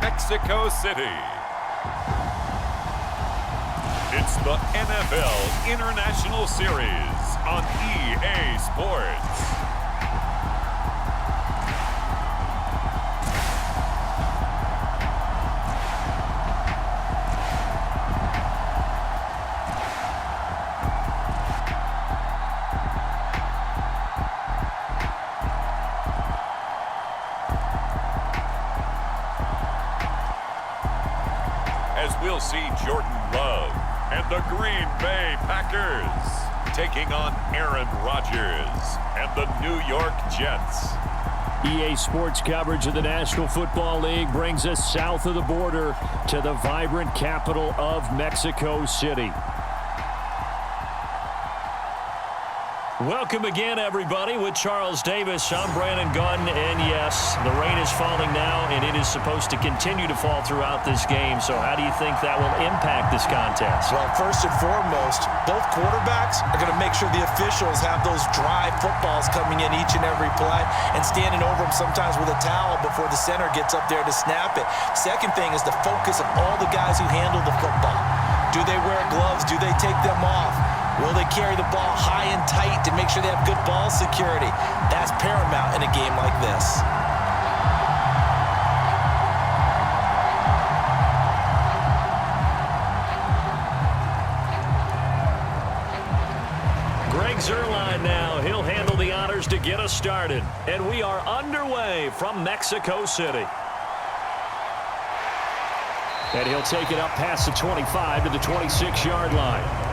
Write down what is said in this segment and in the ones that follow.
Mexico City. It's the NFL International Series on EA Sports. As we'll see Jordan Love and the Green Bay Packers taking on Aaron Rodgers and the New York Jets. EA Sports coverage of the National Football League brings us south of the border to the vibrant capital of Mexico City. Welcome again, everybody. With Charles Davis, I'm Brandon Gunn, and yes, the rain is falling now, and it is supposed to continue to fall throughout this game. So how do you think that will impact this contest? Well, first and foremost, both quarterbacks are going to make sure the officials have those dry footballs coming in each and every play and standing over them sometimes with a towel before the center gets up there to snap it. Second thing is the focus of all the guys who handle the football. Do they wear gloves? Do they take them off? Will they carry the ball high and tight to make sure they have good ball security? That's paramount in a game like this. Greg Zuerlein now. He'll handle the honors to get us started. And we are underway from Mexico City. And he'll take it up past the 25 to the 26-yard line.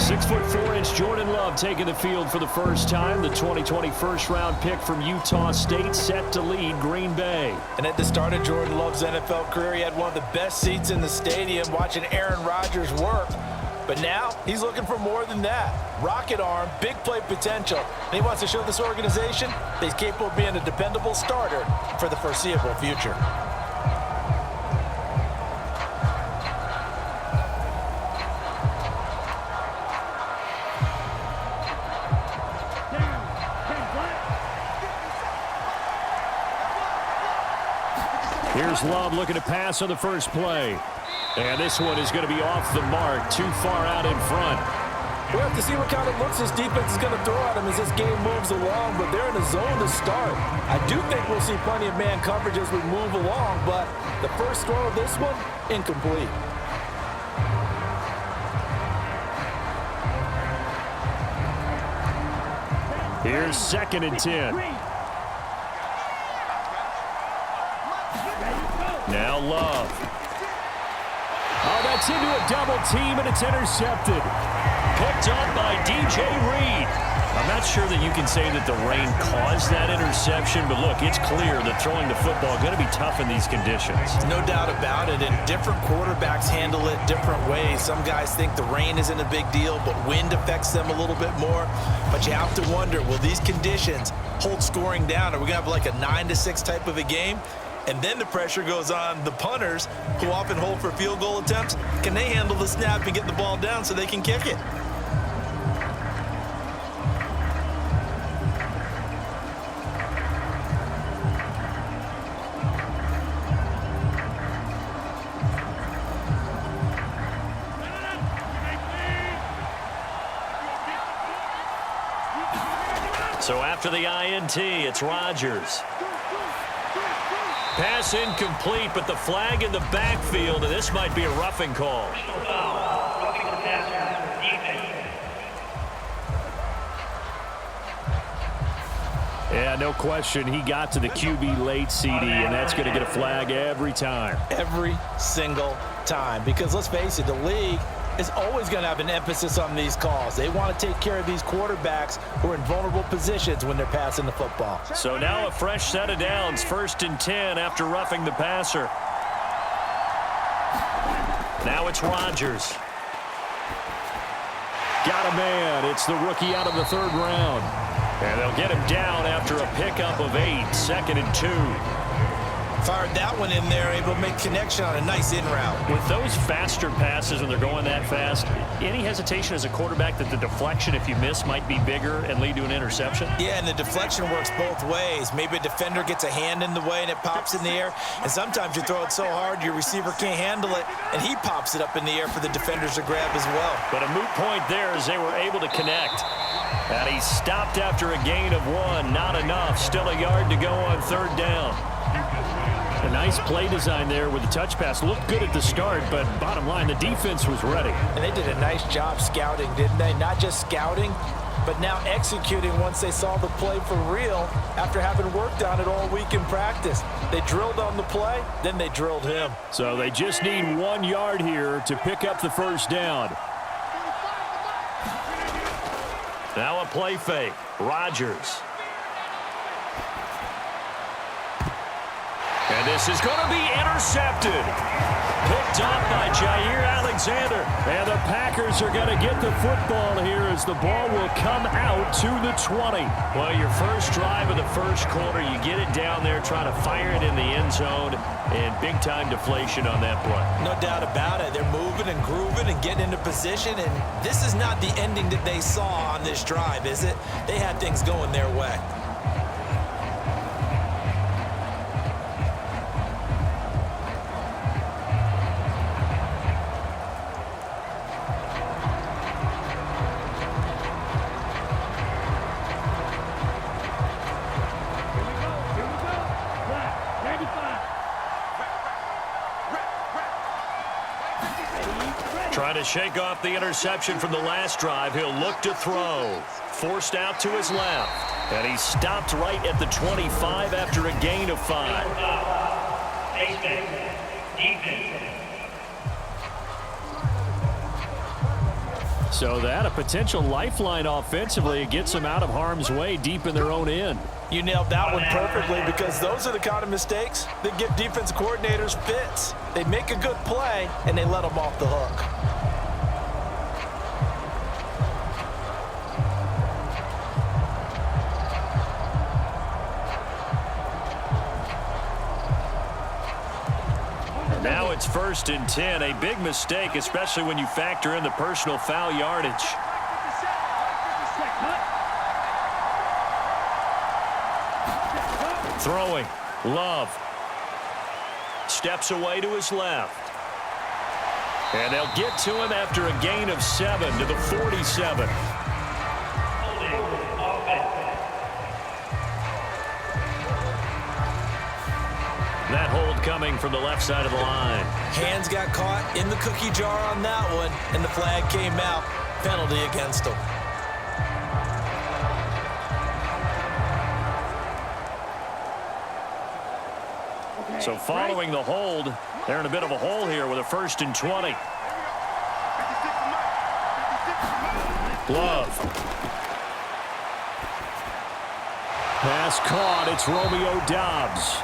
6'4" Jordan Love taking the field for the first time. The 2020 first-round pick from Utah State set to lead Green Bay. And at the start of Jordan Love's NFL career, he had one of the best seats in the stadium watching Aaron Rodgers work. But now he's looking for more than that. Rocket arm, big play potential. And he wants to show this organization that he's capable of being a dependable starter for the foreseeable future. Here's Love looking to pass on the first play. And this one is going to be off the mark, too far out in front. We'll have to see what kind of looks this defense is going to throw at him as this game moves along, but they're in a zone to start. I do think we'll see plenty of man coverage as we move along, but the first throw of this one, incomplete. Here's 2nd and 10. Now Love. Oh, that's into a double team, and it's intercepted. Picked up by DJ Reed. I'm not sure that you can say that the rain caused that interception, but look, it's clear that throwing the football is going to be tough in these conditions. No doubt about it, and different quarterbacks handle it different ways. Some guys think the rain isn't a big deal, but wind affects them a little bit more. But you have to wonder, will these conditions hold scoring down? Are we going to have like a 9-6 type of a game? And then the pressure goes on the punters, who often hold for field goal attempts. Can they handle the snap and get the ball down so they can kick it? So after the INT, it's Rodgers. Pass incomplete, but the flag in the backfield, and this might be a roughing call. Yeah, no question. He got to the QB late, CD, and that's going to get a flag every time. Every single time. Because let's face it, the league is always going to have an emphasis on these calls. They want to take care of these quarterbacks who are in vulnerable positions when they're passing the football. So now a fresh set of downs, 1st and 10 after roughing the passer. Now it's Rodgers. Got a man. It's the rookie out of the 3rd round. And they'll get him down after a pickup of 8, 2nd and 2. Fired that one in there, able to make connection on a nice in route. With those faster passes when they're going that fast, any hesitation as a quarterback that the deflection, if you miss, might be bigger and lead to an interception? Yeah, and the deflection works both ways. Maybe a defender gets a hand in the way and it pops in the air, and sometimes you throw it so hard your receiver can't handle it, and he pops it up in the air for the defenders to grab as well. But a moot point there as they were able to connect. And he stopped after a gain of 1. Not enough. Still a yard to go on third down. A nice play design there with the touch pass. Looked good at the start, but bottom line, the defense was ready. And they did a nice job scouting, didn't they? Not just scouting, but now executing once they saw the play for real after having worked on it all week in practice. They drilled on the play, then they drilled him. So they just need 1 yard here to pick up the first down. Now a play fake. Rodgers. And this is going to be intercepted. Picked up by Jair Alexander. And the Packers are going to get the football here as the ball will come out to the 20. Well, your first drive of the first quarter, you get it down there, try to fire it in the end zone, and big-time deflation on that play. No doubt about it. They're moving and grooving and getting into position, and this is not the ending that they saw on this drive, is it? They had things going their way. Trying to shake off the interception from the last drive. He'll look to throw. Forced out to his left. And he stopped right at the 25 after a gain of 5. So that a potential lifeline offensively. It gets them out of harm's way deep in their own end. You nailed that one perfectly because those are the kind of mistakes that give defense coordinators fits. They make a good play, and they let them off the hook. Now it's 1st and 10. A big mistake, especially when you factor in the personal foul yardage. Throwing. Love. Steps away to his left. And they'll get to him after a gain of 7 to the 47. That hold coming from the left side of the line. Hands got caught in the cookie jar on that one, and the flag came out. Penalty against them. So following the hold, they're in a bit of a hole here with a 1st and 20. Love. Pass caught. It's Romeo Doubs.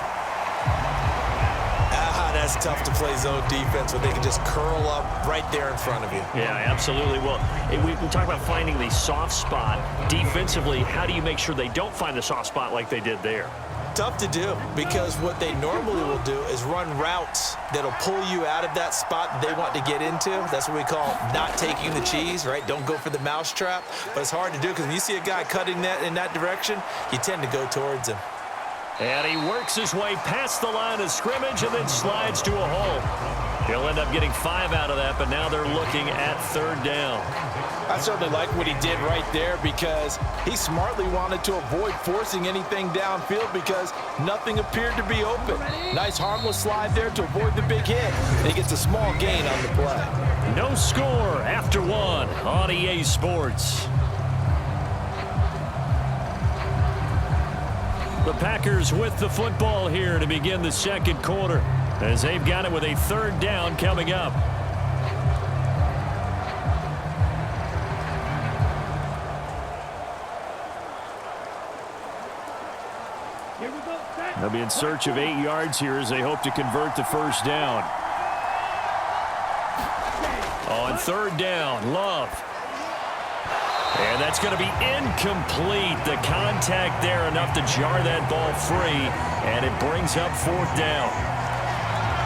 That's tough to play zone defense when they can just curl up right there in front of you. Yeah, absolutely. Well, we talk about finding the soft spot. Defensively, how do you make sure they don't find the soft spot like they did there? Tough to do because what they normally will do is run routes that'll pull you out of that spot they want to get into. That's what we call not taking the cheese, right? Don't go for the mousetrap. But it's hard to do because when you see a guy cutting that in that direction, you tend to go towards him. And he works his way past the line of scrimmage and then slides to a hole. He'll end up getting 5 out of that, but now they're looking at 3rd down. I certainly like what he did right there because he smartly wanted to avoid forcing anything downfield because nothing appeared to be open. Nice harmless slide there to avoid the big hit. And he gets a small gain on the play. No score after 1 on EA Sports. The Packers with the football here to begin the 2nd quarter as they've got it with a 3rd down coming up. They'll be in search of 8 yards here as they hope to convert the 1st down. On 3rd down, Love. And that's going to be incomplete. The contact there enough to jar that ball free, and it brings up 4th down.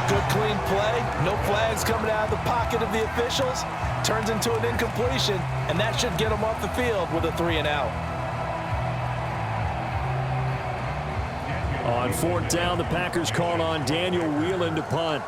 Good clean play. No flags coming out of the pocket of the officials. Turns into an incompletion, and that should get them off the field with a 3-and-out. On 4th down, the Packers call on Daniel Whelan to punt.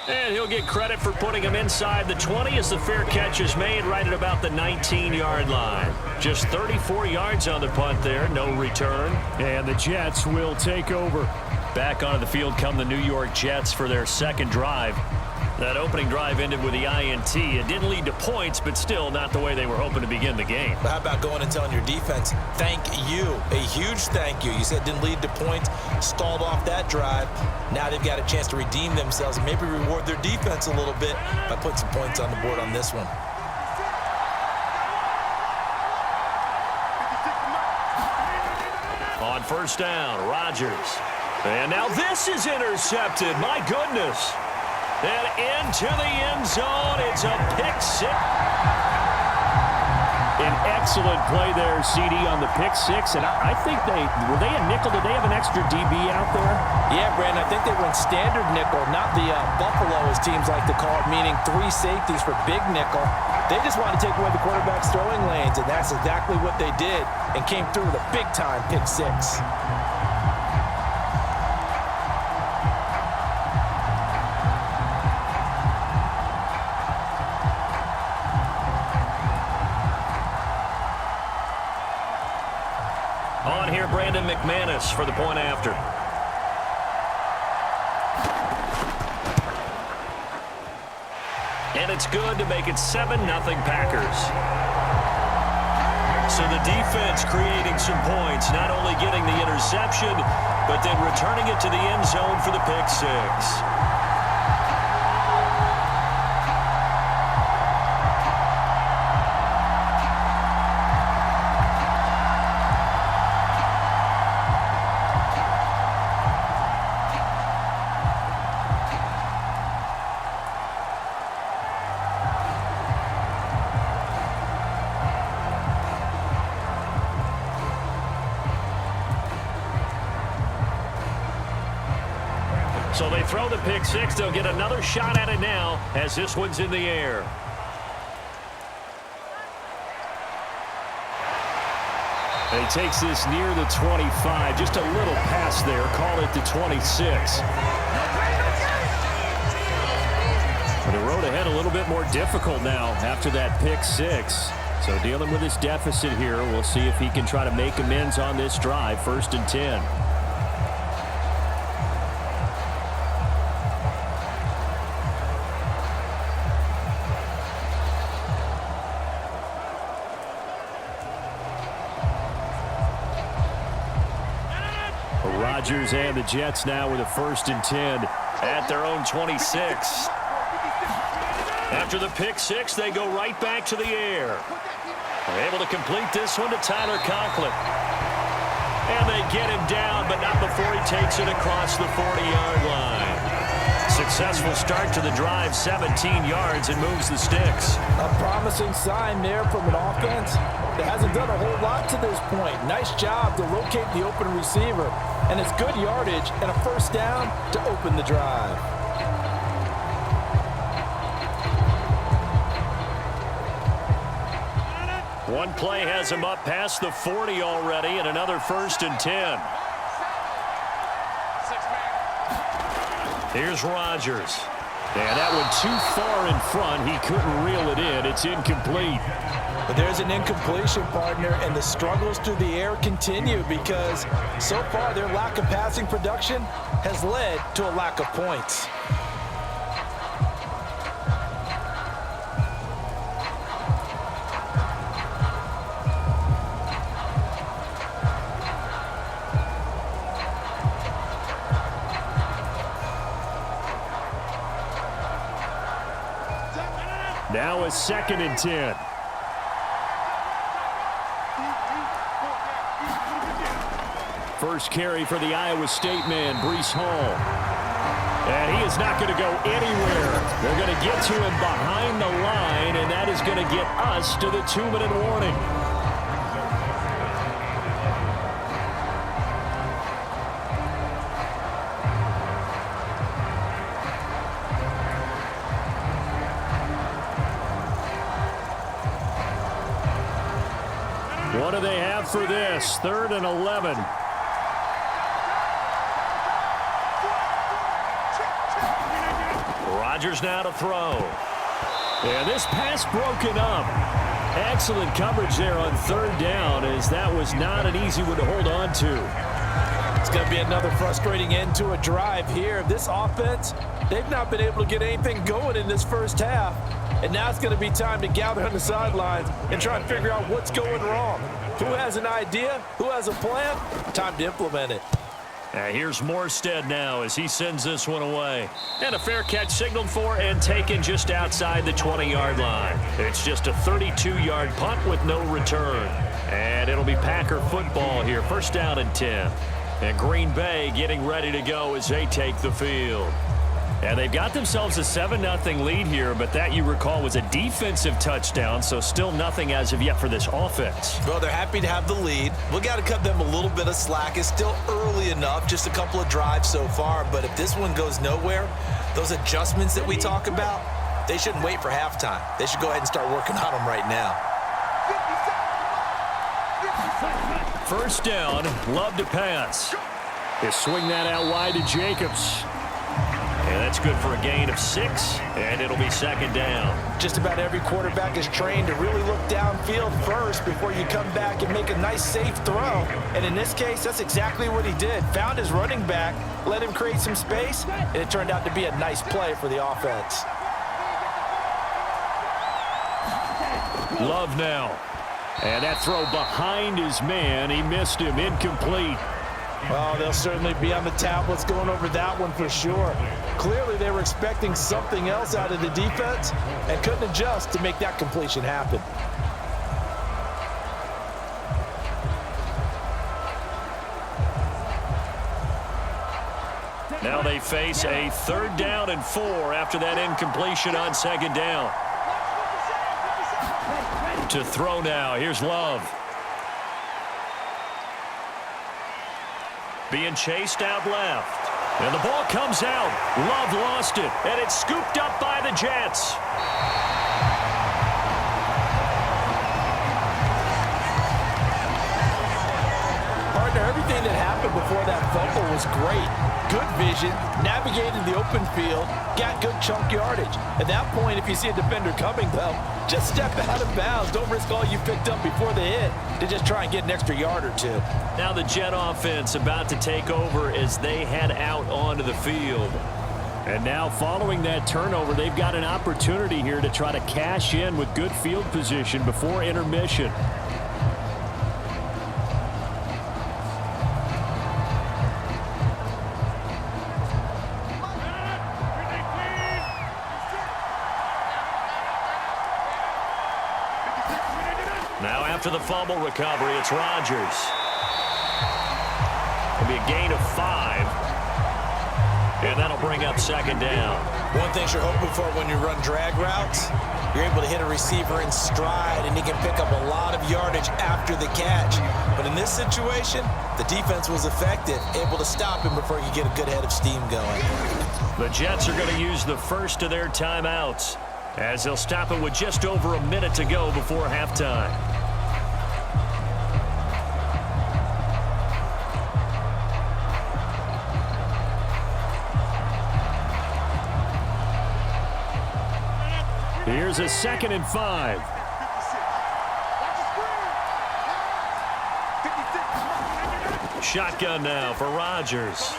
And he'll get credit for putting him inside the 20 as the fair catch is made right at about the 19-yard line. Just 34 yards on the punt there, no return. And the Jets will take over. Back onto the field come the New York Jets for their second drive. That opening drive ended with the INT. It didn't lead to points, but still not the way they were hoping to begin the game. How about going and telling your defense, thank you, a huge thank you. You said it didn't lead to points, stalled off that drive. Now they've got a chance to redeem themselves and maybe reward their defense a little bit by putting some points on the board on this one. On 1st down, Rodgers. And now this is intercepted. My goodness. And into the end zone. It's a pick six. An excellent play there, CD, on the pick six. And I think were they a nickel? Did they have an extra DB out there? Yeah, Brandon, I think they went standard nickel, not the Buffalo, as teams like to call it, meaning 3 safeties for big nickel. They just want to take away the quarterback's throwing lanes, and that's exactly what they did and came through with a big-time pick six. On here, Brandon McManus for the point after. And it's good to make it 7-0 Packers. So the defense creating some points, not only getting the interception, but then returning it to the end zone for the pick six. So they throw the pick six. They'll get another shot at it now as this one's in the air. And he takes this near the 25. Just a little pass there. Call it the 26. But the road ahead a little bit more difficult now after that pick six. So dealing with this deficit here. We'll see if he can try to make amends on this drive. 1st and 10. Rodgers and the Jets now with a 1st and 10 at their own 26. After the pick six, they go right back to the air. They're able to complete this one to Tyler Conklin. And they get him down, but not before he takes it across the 40-yard line. Successful start to the drive, 17 yards, and moves the sticks. A promising sign there from an offense that hasn't done a whole lot to this point. Nice job to locate the open receiver. And it's good yardage and a 1st down to open the drive. One play has him up past the 40 already, and another 1st and 10. Here's Rodgers. And that one too far in front. He couldn't reel it in. It's incomplete. But there's an incompletion, partner, and the struggles through the air continue because so far their lack of passing production has led to a lack of points. Now a 2nd and 10. First carry for the Iowa State man, Breece Hall. And he is not going to go anywhere. They're going to get to him behind the line, and that is going to get us to the 2-minute warning. What do they have for this? 3rd and 11. Rodgers now to throw. And this pass broken up. Excellent coverage there on 3rd down, as that was not an easy one to hold on to. It's going to be another frustrating end to a drive here. This offense, they've not been able to get anything going in this first half. And now it's going to be time to gather on the sidelines and try and figure out what's going wrong. Who has an idea? Who has a plan? Time to implement it. Here's Morstead now as he sends this one away. And a fair catch signaled for and taken just outside the 20-yard line. It's just a 32-yard punt with no return. And it'll be Packer football here. 1st down and 10. And Green Bay getting ready to go as they take the field. And they've got themselves a 7-0 lead here, but that, you recall, was a defensive touchdown, so still nothing as of yet for this offense. Well, they're happy to have the lead. We got to cut them a little bit of slack. It's still early enough, just a couple of drives so far, but if this one goes nowhere, those adjustments that we talk about, they shouldn't wait for halftime. They should go ahead and start working on them right now. 1st down, Love to pass. They swing that out wide to Jacobs. And that's good for a gain of 6, and it'll be 2nd down. Just about every quarterback is trained to really look downfield first before you come back and make a nice, safe throw. And in this case, that's exactly what he did. Found his running back, let him create some space, and it turned out to be a nice play for the offense. Love now. And that throw behind his man. He missed him. Incomplete. Well, they'll certainly be on the tablets going over that one for sure. Clearly, they were expecting something else out of the defense and couldn't adjust to make that completion happen. Now they face a 3rd down and 4 after that incompletion on 2nd down. To throw now. Here's Love. Being chased out left. And the ball comes out. Love lost it. And it's scooped up by the Jets. Partner, everything that happened before that fumble was great. Good vision, navigated the open field, got good chunk yardage. At that point, if you see a defender coming, though, just step out of bounds. Don't risk all you picked up before the hit to just try and get an extra yard or two. Now the Jet offense about to take over as they head out onto the field. And now following that turnover, they've got an opportunity here to try to cash in with good field position before intermission. Now after the fumble recovery, it's Rodgers. It'll be a gain of 5. And that'll bring up 2nd down. One thing you're hoping for when you run drag routes, you're able to hit a receiver in stride, and he can pick up a lot of yardage after the catch. But in this situation, the defense was effective, able to stop him before he could get a good head of steam going. The Jets are going to use the first of their timeouts, as they'll stop it with just over a minute to go before halftime. Here's a 2nd and 5. Shotgun now for Rodgers.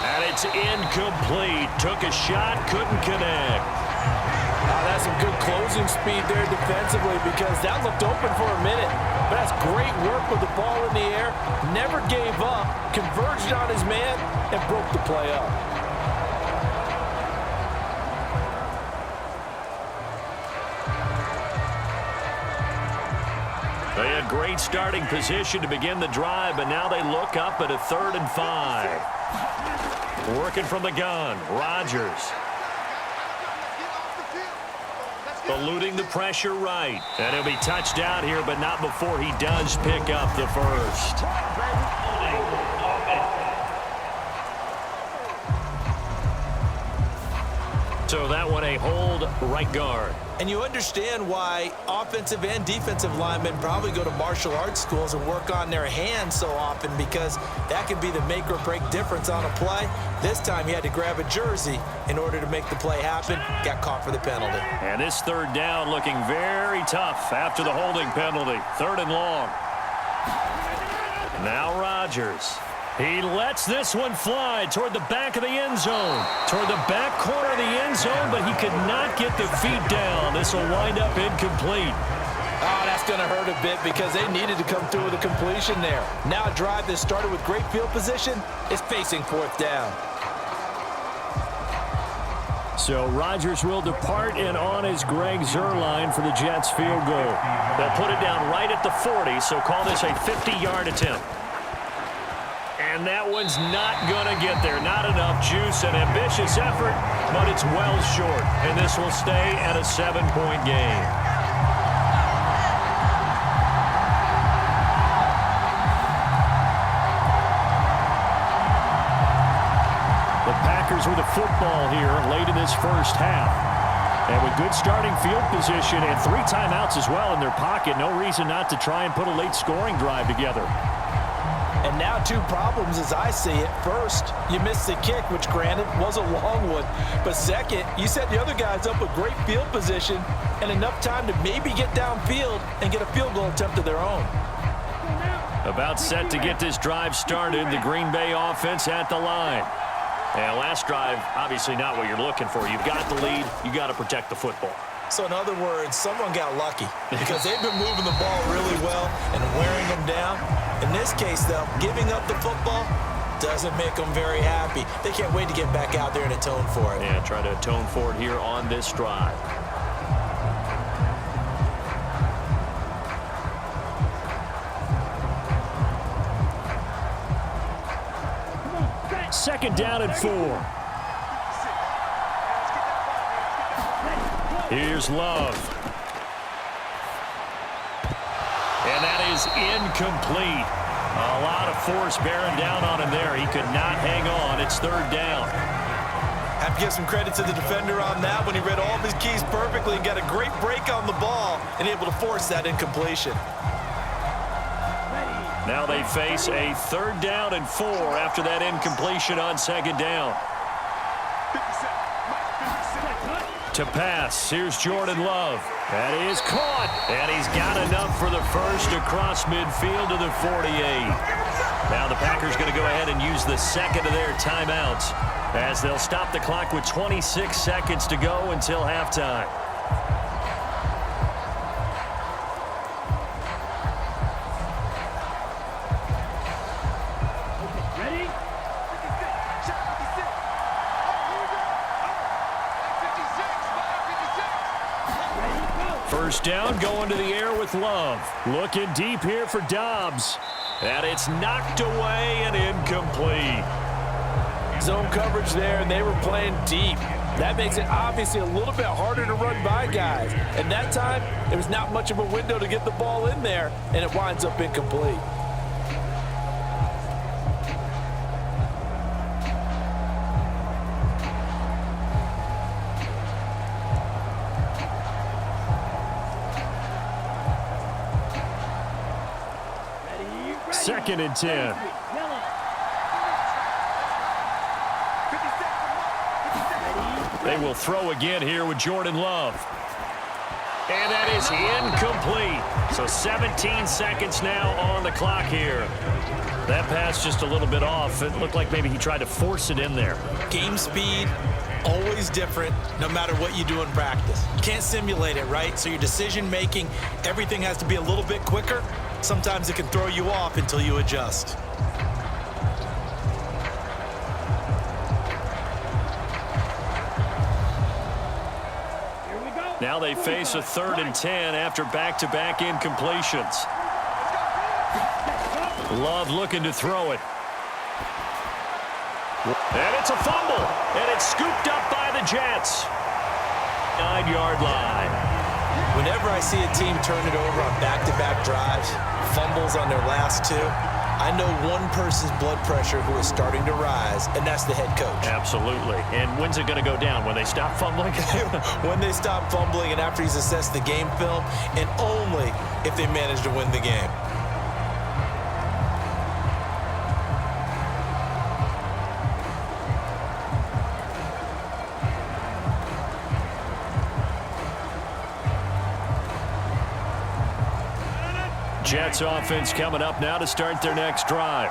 And it's incomplete. Took a shot, couldn't connect. That's some good closing speed there defensively, because that looked open for a minute. But that's great work with the ball in the air. Never gave up, converged on his man, and broke the play up. They had great starting position to begin the drive, but now they look up at a 3rd and 5. Working from the gun, Rodgers. Eluding the pressure right. And he'll be touched out here, but not before he does pick up the first. So that one a hold right guard. And you understand why offensive and defensive linemen probably go to martial arts schools and work on their hands so often, because that can be the make or break difference on a play. This time he had to grab a jersey in order to make the play happen. Got caught for the penalty. And this third down looking very tough after the holding penalty. 3rd and long. Now Rodgers. He lets this one fly toward the back of the end zone. Toward the back corner of the end zone, but he could not get the feet down. This will wind up incomplete. Oh, that's going to hurt a bit because they needed to come through with a completion there. Now a drive that started with great field position is facing 4th down. So Rodgers will depart, and on is Greg Zuerlein for the Jets field goal. They'll put it down right at the 40, so call this a 50-yard attempt. And that one's not going to get there. Not enough juice. An ambitious effort, but it's well short. And this will stay at a 7-point game. The Packers with the football here late in this first half. And with good starting field position and 3 timeouts as well in their pocket, no reason not to try and put a late scoring drive together. And now 2 problems as I see it. First, you missed the kick, which granted was a long one. But second, you set the other guys up with great field position and enough time to maybe get downfield and get a field goal attempt of their own. About set to get this drive started, the Green Bay offense at the line. And last drive, obviously not what you're looking for. You've got the lead. You got to protect the football. So in other words, someone got lucky because they've been moving the ball really well and wearing them down. In this case, though, giving up the football doesn't make them very happy. They can't wait to get back out there and atone for it. Yeah, try to atone for it here on this drive. Second down and 4. Here's Love. And that is incomplete. A lot of force bearing down on him there. He could not hang on. It's 3rd down. Have to give some credit to the defender on that when he read all of his keys perfectly and got a great break on the ball and able to force that incompletion. Now they face a 3rd down and 4 after that incompletion on 2nd down. To pass, here's Jordan Love. That is caught, and he's got enough for the first across midfield to the 48. Now the Packers going to go ahead and use the second of their timeouts as they'll stop the clock with 26 seconds to go until halftime. First down, going to the air with Love. Looking deep here for Dobbs. And it's knocked away and incomplete. Zone coverage there, and they were playing deep. That makes it obviously a little bit harder to run by guys. And that time, there was not much of a window to get the ball in there, and it winds up incomplete. Second and 10. They will throw again here with Jordan Love. And that is incomplete. So 17 seconds now on the clock here. That pass just a little bit off. It looked like maybe he tried to force it in there. Game speed, always different no matter what you do in practice. You can't simulate it, right? So your decision making, everything has to be a little bit quicker. Sometimes it can throw you off until you adjust. Now they face a 3rd and 10 after back-to-back incompletions. Love looking to throw it. And it's a fumble, and it's scooped up by the Jets. 9-yard line. Whenever I see a team turn it over on back-to-back drives, fumbles on their last two, I know one person's blood pressure who is starting to rise, and that's the head coach. Absolutely. And when's it going to go down? When they stop fumbling? When they stop fumbling and after he's assessed the game film, and only if they manage to win the game. Jets offense coming up now to start their next drive.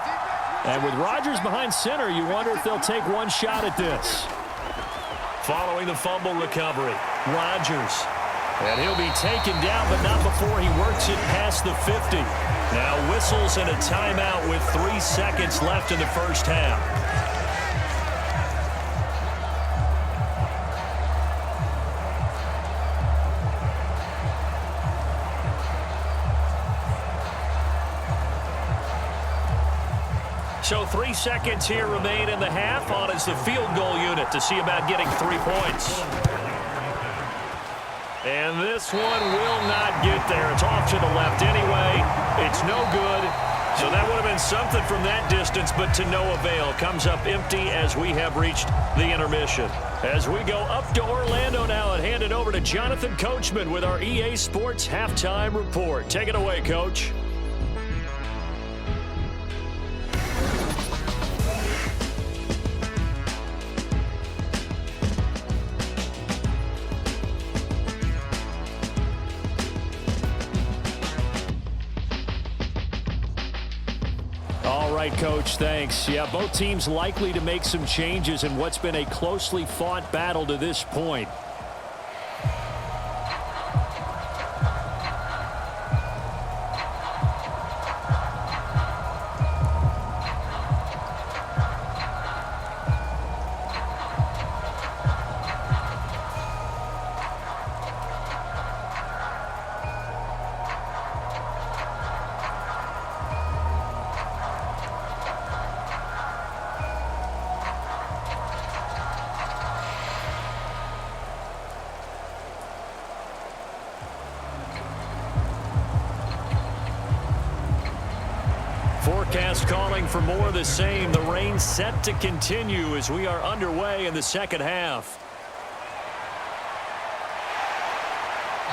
And with Rodgers behind center, you wonder if they'll take one shot at this. Following the fumble recovery, Rodgers. And he'll be taken down, but not before he works it past the 50. Now whistles and a timeout with 3 seconds left in the first half. So 3 seconds here remain in the half. On is the field goal unit to see about getting 3 points. And this one will not get there. It's off to the left anyway. It's no good. So that would have been something from that distance, but to no avail. Comes up empty as we have reached the intermission. As we go up to Orlando now and hand it over to Jonathan Coachman with our EA Sports Halftime Report. Take it away, Coach. All right, Coach, thanks. Yeah, both teams likely to make some changes in what's been a closely fought battle to this point. Forecast calling for more of the same. The rain set to continue as we are underway in the second half.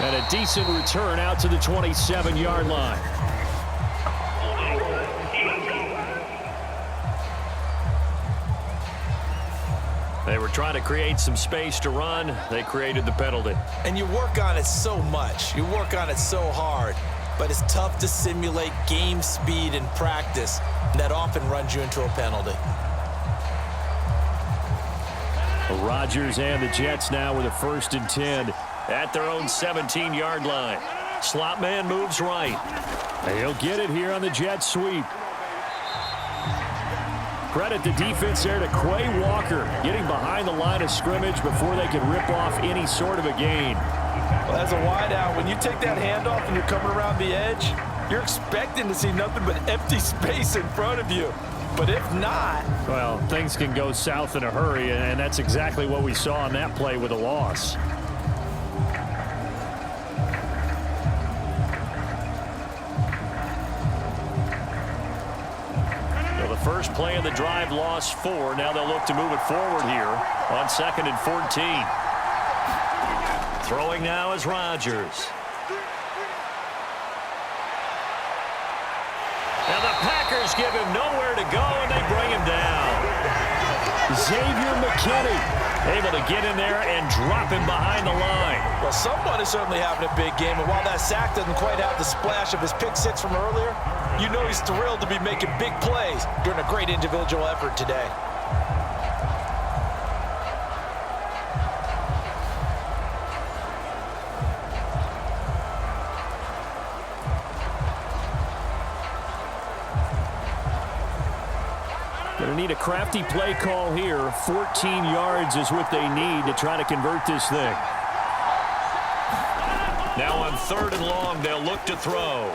And a decent return out to the 27-yard line. They were trying to create some space to run. They created the penalty. And you work on it so much. You work on it so hard. But it's tough to simulate game speed in practice. And that often runs you into a penalty. Rodgers and the Jets now with a 1st and 10 at their own 17-yard line. Slot man moves right. He'll get it here on the jet sweep. Credit the defense there to Quay Walker, getting behind the line of scrimmage before they could rip off any sort of a gain. Well, as a wideout, when you take that handoff and you're coming around the edge, you're expecting to see nothing but empty space in front of you. But if not... well, things can go south in a hurry, and that's exactly what we saw on that play with a loss. So the first play of the drive lost 4. Now they'll look to move it forward here on 2nd and 14. Throwing now is Rodgers. And the Packers give him nowhere to go, and they bring him down. Xavier McKinney able to get in there and drop him behind the line. Well, someone is certainly having a big game, and while that sack doesn't quite have the splash of his pick six from earlier, you know he's thrilled to be making big plays during a great individual effort today. Going to need a crafty play call here. 14 yards is what they need to try to convert this thing. Now on 3rd and long, they'll look to throw.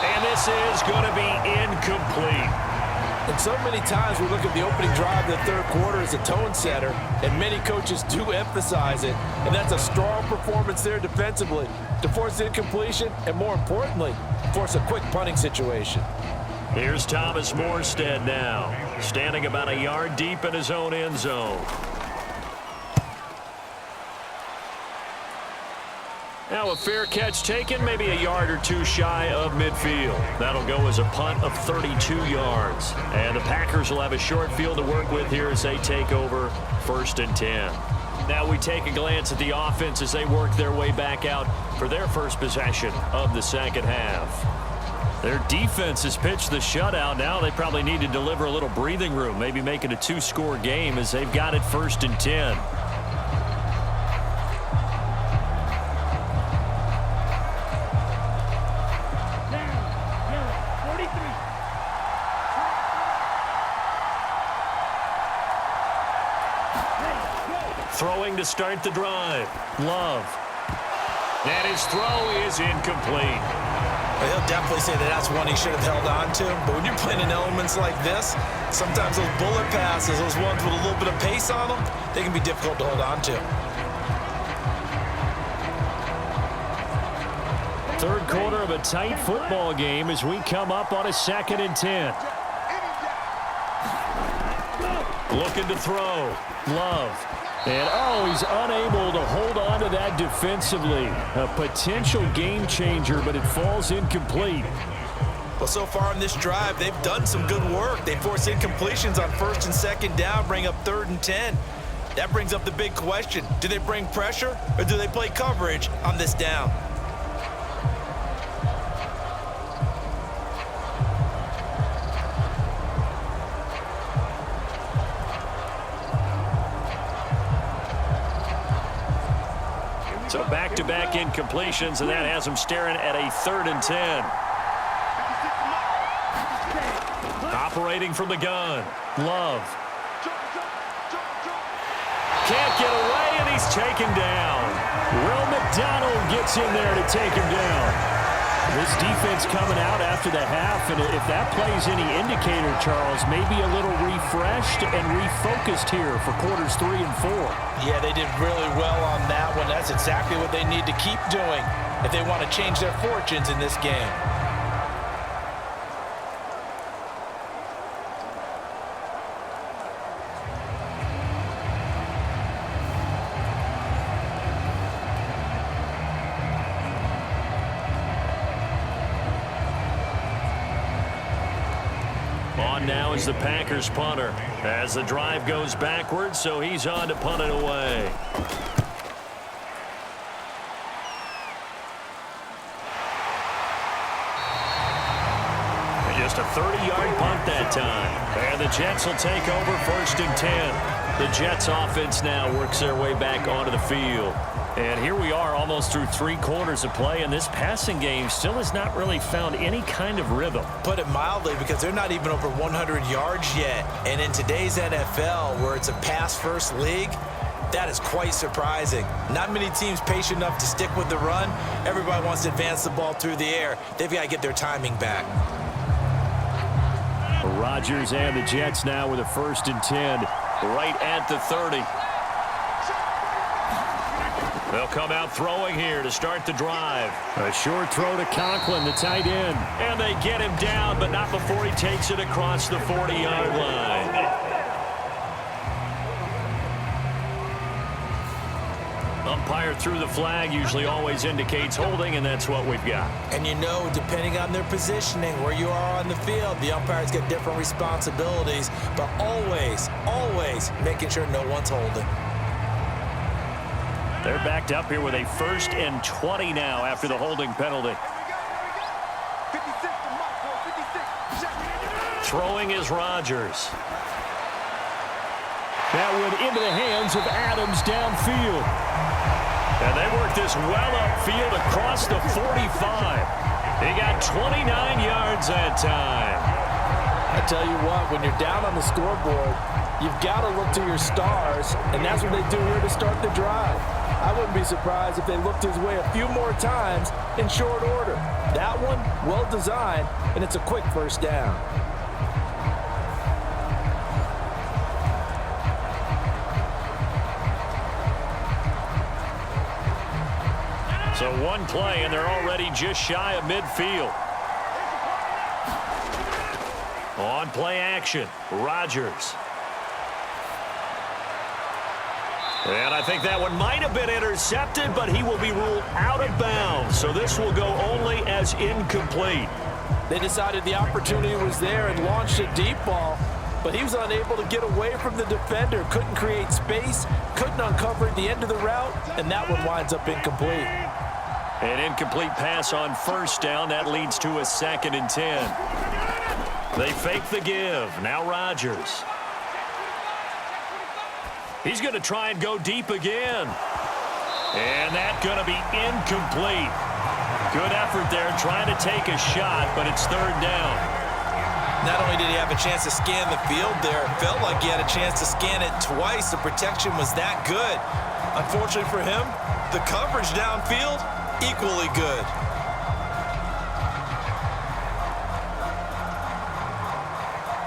And this is going to be incomplete. And so many times we look at the opening drive of the third quarter as a tone setter, and many coaches do emphasize it. And that's a strong performance there defensively to force incompletion and, more importantly, force a quick punting situation. Here's Thomas Morstead now, standing about a yard deep in his own end zone. Now a fair catch taken, maybe a yard or two shy of midfield. That'll go as a punt of 32 yards. And the Packers will have a short field to work with here as they take over 1st and 10. Now we take a glance at the offense as they work their way back out for their first possession of the second half. Their defense has pitched the shutout. Now they probably need to deliver a little breathing room, maybe make it a 2-score game as they've got it 1st and 10. Throwing to start the drive. Love. And his throw is incomplete. He'll definitely say that that's one he should have held on to. But when you're playing in elements like this, sometimes those bullet passes, those ones with a little bit of pace on them, they can be difficult to hold on to. Third quarter of a tight football game as we come up on a 2nd and 10. Looking to throw. Love. And, he's unable to hold on to that defensively. A potential game changer, but it falls incomplete. Well, so far in this drive, they've done some good work. They force incompletions on 1st and 2nd down, bring up 3rd and 10. That brings up the big question. Do they bring pressure, or do they play coverage on this down? So back-to-back incompletions, and that has him staring at a 3rd and 10. Operating from the gun. Love. Can't get away, and he's taken down. Will McDonald gets in there to take him down. This defense coming out after the half, and if that plays any indicator, Charles, maybe a little refreshed and refocused here for quarters 3 and 4. Yeah, they did really well on that one. That's exactly what they need to keep doing if they want to change their fortunes in this game. On now is the Packers punter as the drive goes backwards, so he's on to punt it away. And just a 30-yard punt that time. And the Jets will take over 1st and 10. The Jets offense now works their way back onto the field. And here we are almost through 3 quarters of play, and this passing game still has not really found any kind of rhythm. Put it mildly, because they're not even over 100 yards yet. And in today's NFL, where it's a pass-first league, that is quite surprising. Not many teams patient enough to stick with the run. Everybody wants to advance the ball through the air. They've got to get their timing back. Rodgers and the Jets now with a 1st and 10, right at the 30. They'll come out throwing here to start the drive. A short throw to Conklin, the tight end. And they get him down, but not before he takes it across the 40-yard line. Umpire threw the flag, usually always indicates holding, and that's what we've got. And you know, depending on their positioning, where you are on the field, the umpires get different responsibilities, but always, always making sure no one's holding. They're backed up here with a 1st and 20 now after the holding penalty. Throwing is Rodgers. That went into the hands of Adams downfield. And they work this well upfield across the 45. He got 29 yards that time. I tell you what, when you're down on the scoreboard, you've got to look to your stars, and that's what they do here to start the drive. I wouldn't be surprised if they looked his way a few more times in short order. That one, well designed, and it's a quick 1st down. So one play, and they're already just shy of midfield. On play action, Rodgers. And I think that one might have been intercepted, but he will be ruled out of bounds. So this will go only as incomplete. They decided the opportunity was there and launched a deep ball, but he was unable to get away from the defender, couldn't create space, couldn't uncover the end of the route, and that one winds up incomplete. An incomplete pass on first down. That leads to a 2nd and 10. They fake the give. Now Rodgers. He's going to try and go deep again. And that's going to be incomplete. Good effort there trying to take a shot, but it's 3rd down. Not only did he have a chance to scan the field there, it felt like he had a chance to scan it twice. The protection was that good. Unfortunately for him, the coverage downfield, equally good.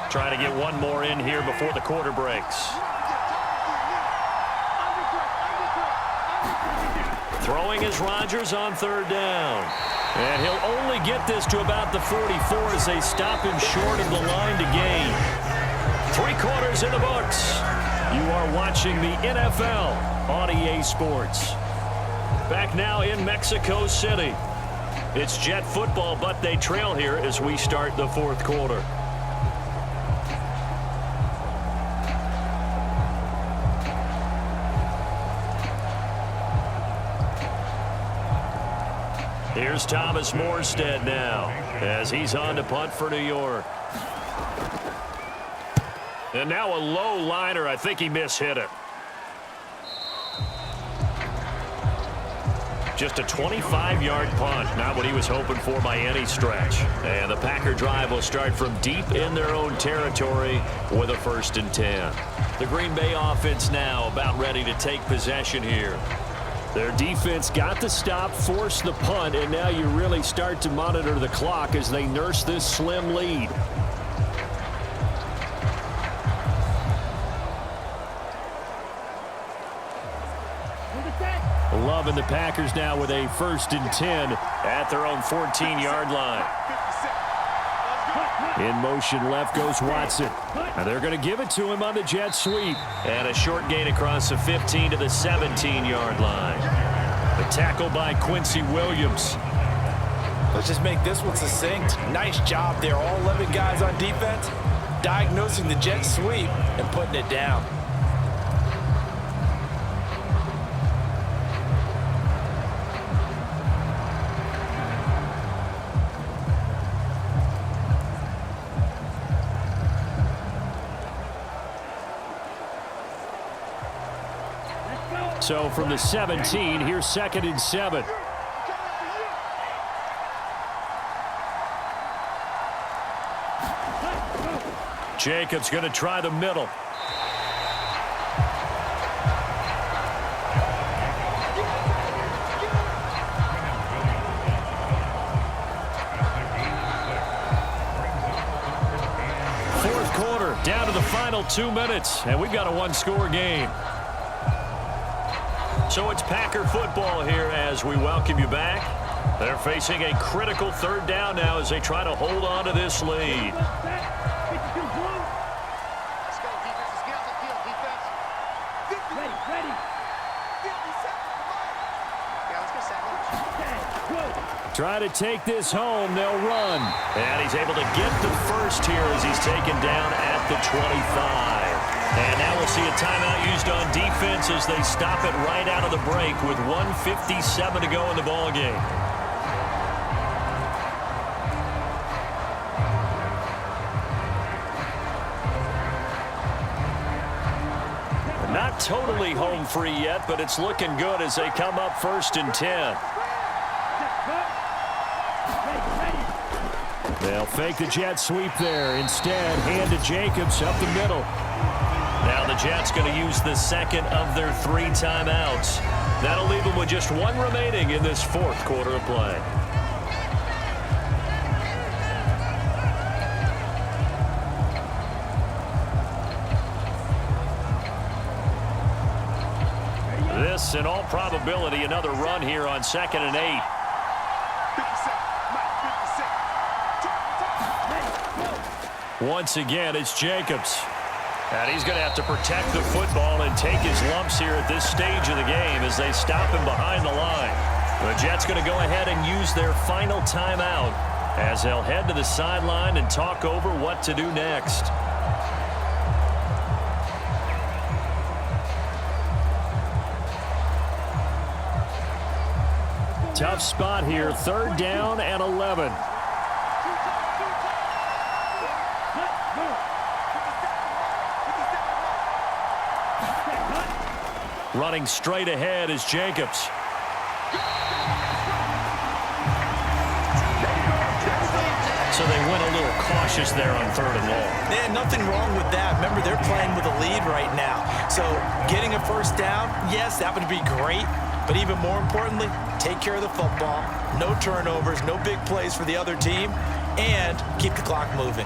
Trying to get one more in here before the quarter breaks. Throwing is Rodgers on 3rd down. And he'll only get this to about the 44 as they stop him short of the line to gain. 3 quarters in the books. You are watching the NFL on EA Sports. Back now in Mexico City. It's Jet football, but they trail here as we start the 4th quarter. Here's Thomas Morstead now as he's on to punt for New York. And now a low liner. I think he mishit it. Just a 25-yard punt. Not what he was hoping for by any stretch. And the Packer drive will start from deep in their own territory with a 1st and 10. The Green Bay offense now about ready to take possession here. Their defense got the stop, forced the punt, and now you really start to monitor the clock as they nurse this slim lead. Loving the Packers now with a 1st and 10 at their own 14-yard line. In motion left goes Watson. And they're going to give it to him on the jet sweep. And a short gain across the 15 to the 17-yard line. The tackle by Quincy Williams. Let's just make this one succinct. Nice job there. All 11 guys on defense diagnosing the jet sweep and putting it down. So from the 17, here's 2nd and 7. Jacobs going to try the middle. Fourth quarter, down to the final 2 minutes, and we've got a 1-score game. So it's Packer football here as we welcome you back. They're facing a critical 3rd down now as they try to hold on to this lead. Let's go, defense. Let's get out the field, defense. Ready. Yeah, let's go, Sam. Try to take this home. They'll run. And he's able to get the first here as he's taken down at the 25. And now we'll see a timeout used on defense as they stop it right out of the break with 1:57 to go in the ballgame. Not totally home free yet, but it's looking good as they come up 1st and 10. They'll fake the jet sweep there. Instead, hand to Jacobs up the middle. Now the Jets going to use the 2nd of their 3 timeouts. That'll leave them with just 1 remaining in this 4th quarter of play. This this. In all probability, another run here on 2nd and 8. Once again, it's Jacobs. And he's going to have to protect the football and take his lumps here at this stage of the game as they stop him behind the line. The Jets going to go ahead and use their final timeout as they'll head to the sideline and talk over what to do next. Tough spot here, 3rd down and 11. Running straight ahead is Jacobs. So they went a little cautious there on 3rd and long. Yeah, nothing wrong with that. Remember, they're playing with a lead right now. So getting a 1st down, yes, that would be great. But even more importantly, take care of the football. No turnovers, no big plays for the other team, and keep the clock moving.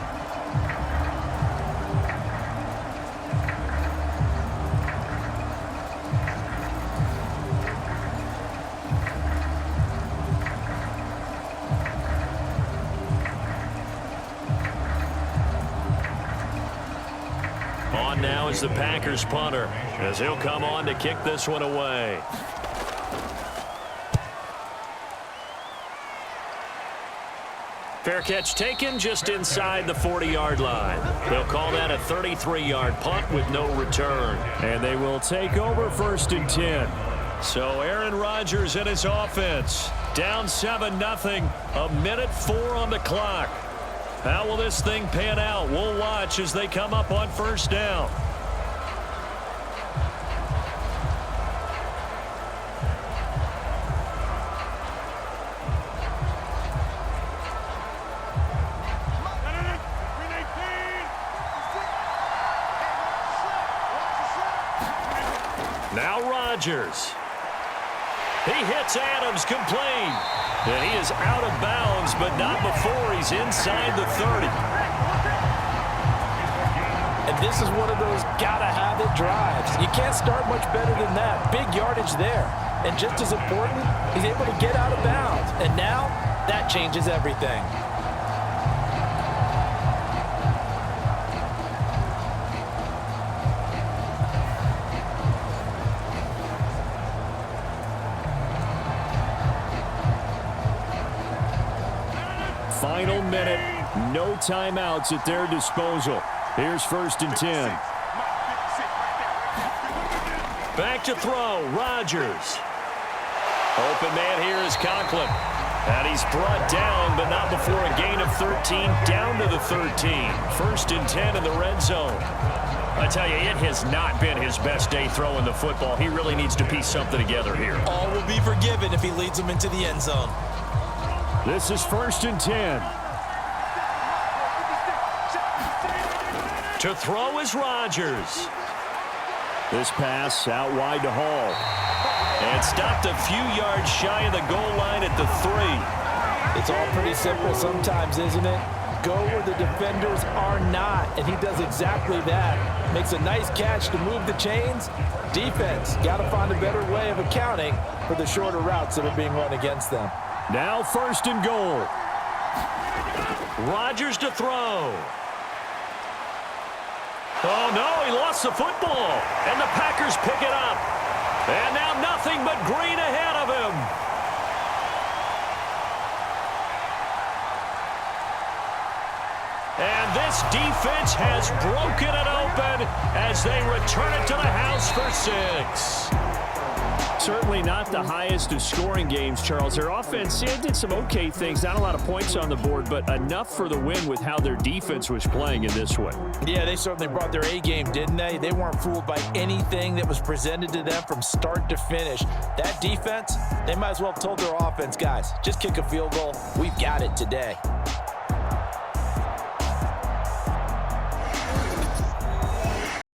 On now is the Packers punter as he'll come on to kick this one away. Fair catch taken just inside the 40-yard line. They'll call that a 33-yard punt with no return. And they will take over 1st and 10. So Aaron Rodgers and his offense down 7-0. 1:04 on the clock. How will this thing pan out? We'll watch as they come up on 1st down. Now Rodgers. He hits Adams complete. And he is out of bounds, but not before he's inside the 30. And this is one of those gotta-have-it drives. You can't start much better than that. Big yardage there. And just as important, he's able to get out of bounds. And now, that changes everything. Final minute, no timeouts at their disposal. Here's 1st and 10. Back to throw, Rodgers. Open man here is Conklin. And he's brought down, but not before a gain of 13, down to the 13. 1st and 10 in the red zone. I tell you, it has not been his best day throwing the football. He really needs to piece something together here. All will be forgiven if he leads them into the end zone. This is 1st and 10. To throw is Rodgers. This pass out wide to Hall. And stopped a few yards shy of the goal line at the 3. It's all pretty simple sometimes, isn't it? Go where the defenders are not, and he does exactly that. Makes a nice catch to move the chains. Defense got to find a better way of accounting for the shorter routes that are being run against them. Now 1st and goal. Rodgers to throw. Oh, no, he lost the football. And the Packers pick it up. And now nothing but green ahead of him. And this defense has broken it open as they return it to the house for 6. Certainly not the highest of scoring games, Charles. Their offense did some okay things. Not a lot of points on the board, but enough for the win with how their defense was playing in this one. Yeah, they certainly brought their A game, didn't they? They weren't fooled by anything that was presented to them from start to finish. That defense, they might as well have told their offense, guys, just kick a field goal. We've got it today.